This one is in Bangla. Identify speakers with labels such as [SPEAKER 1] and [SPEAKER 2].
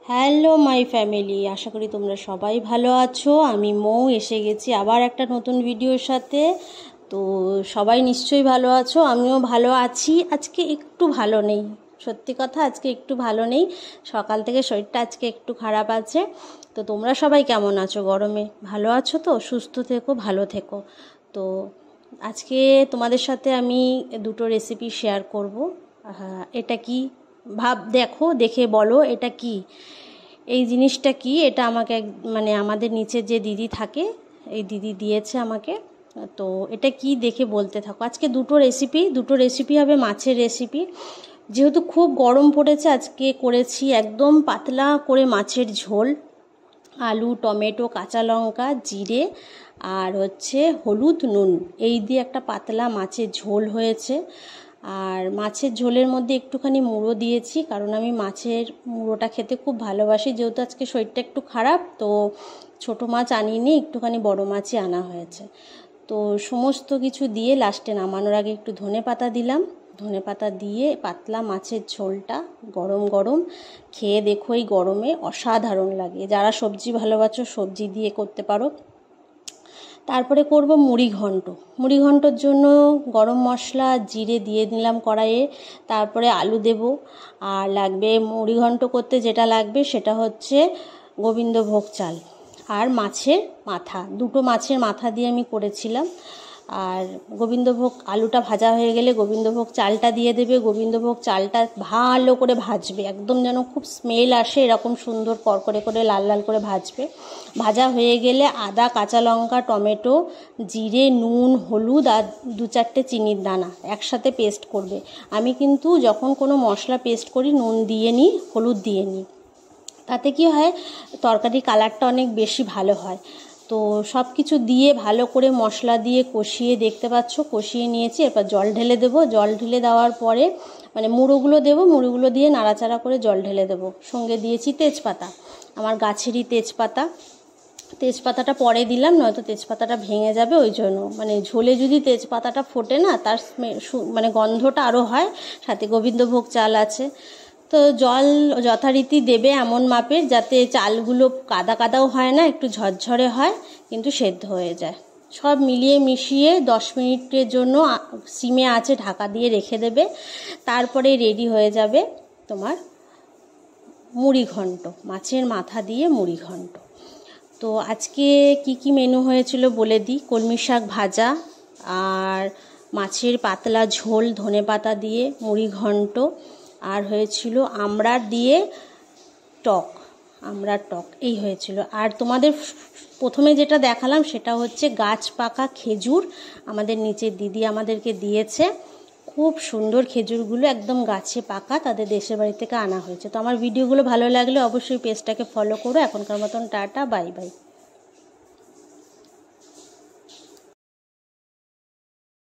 [SPEAKER 1] হ্যালো মাই ফ্যামিলি, আশা করি তোমরা সবাই ভালো আছো। আমি মৌ এসে গেছি আবার একটা নতুন ভিডিওর সাথে। তো সবাই নিশ্চয়ই ভালো আছো, আমিও ভালো আছি। আজকে একটু ভালো নেই, সত্যি কথা আজকে একটু ভালো নেই। সকাল থেকে শরীরটা আজকে একটু খারাপ আছে। তো তোমরা সবাই কেমন আছো? গরমে ভালো আছো তো? সুস্থ থেকো, ভালো থেকো। তো আজকে তোমাদের সাথে আমি দুটো রেসিপি শেয়ার করব। এটা কি দেখো, দেখে বলো এটা কি, এই জিনিসটা কি। এটা আমাকে মানে আমাদের নিচের যে দিদি থাকে, এই দিদি দিয়েছে আমাকে। তো এটা কি দেখে বলতে থাকো। আজকে দুটো রেসিপি হবে, মাছের রেসিপি। যেহেতু খুব গরম পড়েছে, আজকে করেছি একদম পাতলা করে মাছের ঝোল। আলু, টমেটো, কাঁচা লঙ্কা, জিরে আর হচ্ছে হলুদ, নুন, এই দিয়ে একটা পাতলা মাছের ঝোল হয়েছে। আর মাছের ঝোলের মধ্যে একটুখানি মুড়ো দিয়েছি, কারণ আমি মাছের মুড়োটা খেতে খুব ভালোবাসি। যেহেতু আজকে শরীরটা একটু খারাপ, তো ছোটো মাছ আনিনি, একটুখানি বড় মাছই আনা হয়েছে। তো সমস্ত কিছু দিয়ে লাস্টে নামানোর আগে একটু ধনেপাতা দিলাম। ধনেপাতা দিয়ে পাতলা মাছের ঝোলটা গরম গরম খেয়ে দেখো, এই গরমে অসাধারণ লাগে। যারা সবজি ভালোবাসো সবজি দিয়ে করতে পারো। তারপরে করব মুড়ি ঘন্ট। মুড়ি ঘন্টর জন্য গরম মশলা, জিরে দিয়ে দিলাম কড়াইয়ে। তারপরে আলু দেব। আর লাগবে মুড়ি ঘন্ট করতে যেটা লাগবে সেটা হচ্ছে গোবিন্দভোগ চাল আর মাছের মাথা। দুটো মাছের মাথা দিয়ে আমি করেছিলাম। আর গোবিন্দভোগ আলুটা ভাজা হয়ে গেলে গোবিন্দভোগ চালটা দিয়ে দেবে। গোবিন্দভোগ চালটা ভালো করে ভাজবে, একদম যেন খুব স্মেল আসে, এরকম সুন্দর করকরে করে লাল লাল করে ভাজবে। ভাজা হয়ে গেলে আদা, কাঁচা লঙ্কা, টমেটো, জিরে, নুন, হলুদ আর 2-4টে চিনির দানা একসাথে পেস্ট করবে। আমি কিন্তু যখন কোনো মশলা পেস্ট করি নুন দিয়ে নিই, হলুদ দিয়ে নিই। তাতে কি হয়, তরকারির কালারটা অনেক বেশি ভালো হয়। তো সব কিছু দিয়ে ভালো করে মশলা দিয়ে কষিয়ে, দেখতে পাচ্ছ কষিয়ে নিয়েছি। এরপর জল ঢেলে দেবো। জল ঢেলে দেওয়ার পরে মানে মুড়োগুলো দেবো, মুড়োগুলো দিয়ে নাড়াচাড়া করে জল ঢেলে দেবো। সঙ্গে দিয়েছি তেজপাতা, আমার গাছেরই তেজপাতা। তেজপাতাটা পরে দিলাম, নয়তো তেজপাতাটা ভেঙে যাবে, ওই জন্য মানে ঝোলে যদি তেজপাতাটা ফোটে না, তার মানে গন্ধটা আরও হয়। সাথে গোবিন্দভোগ চাল আছে। তো জল যথারীতি দেবে এমন মাপের যাতে চালগুলো কাদা কাদাও হয় না, একটু ঝরঝরে হয়, কিন্তু সেদ্ধ হয়ে যায়। সব মিলিয়ে মিশিয়ে 10 মিনিটের জন্য সিমে আঁচে ঢাকা দিয়ে রেখে দেবে। তারপরে রেডি হয়ে যাবে তোমার মুড়ি ঘন্ট, মাছের মাথা দিয়ে মুড়ি ঘন্ট। তো আজকে কি মেনু হয়েছিল বলে দিই। কলমি শাক ভাজা আর মাছের পাতলা ঝোল ধনেপাতা দিয়ে মুড়ি ঘন্ট, আর হয়েছিল আমড়ার দিয়ে টক, আমড়ার টক, এই হয়েছিল। আর তোমাদের প্রথমে যেটা দেখালাম সেটা হচ্ছে গাছ পাকা খেজুর, আমাদের নিচের দিদি আমাদেরকে দিয়েছে। খুব সুন্দর খেজুরগুলো, একদম গাছে পাকা, তাদের দেশের বাড়ি থেকে আনা হয়েছে। তো আমার ভিডিওগুলো ভালো লাগলে অবশ্যই পেজটাকে ফলো করো। এখনকার মতন টাটা, বাই বাই।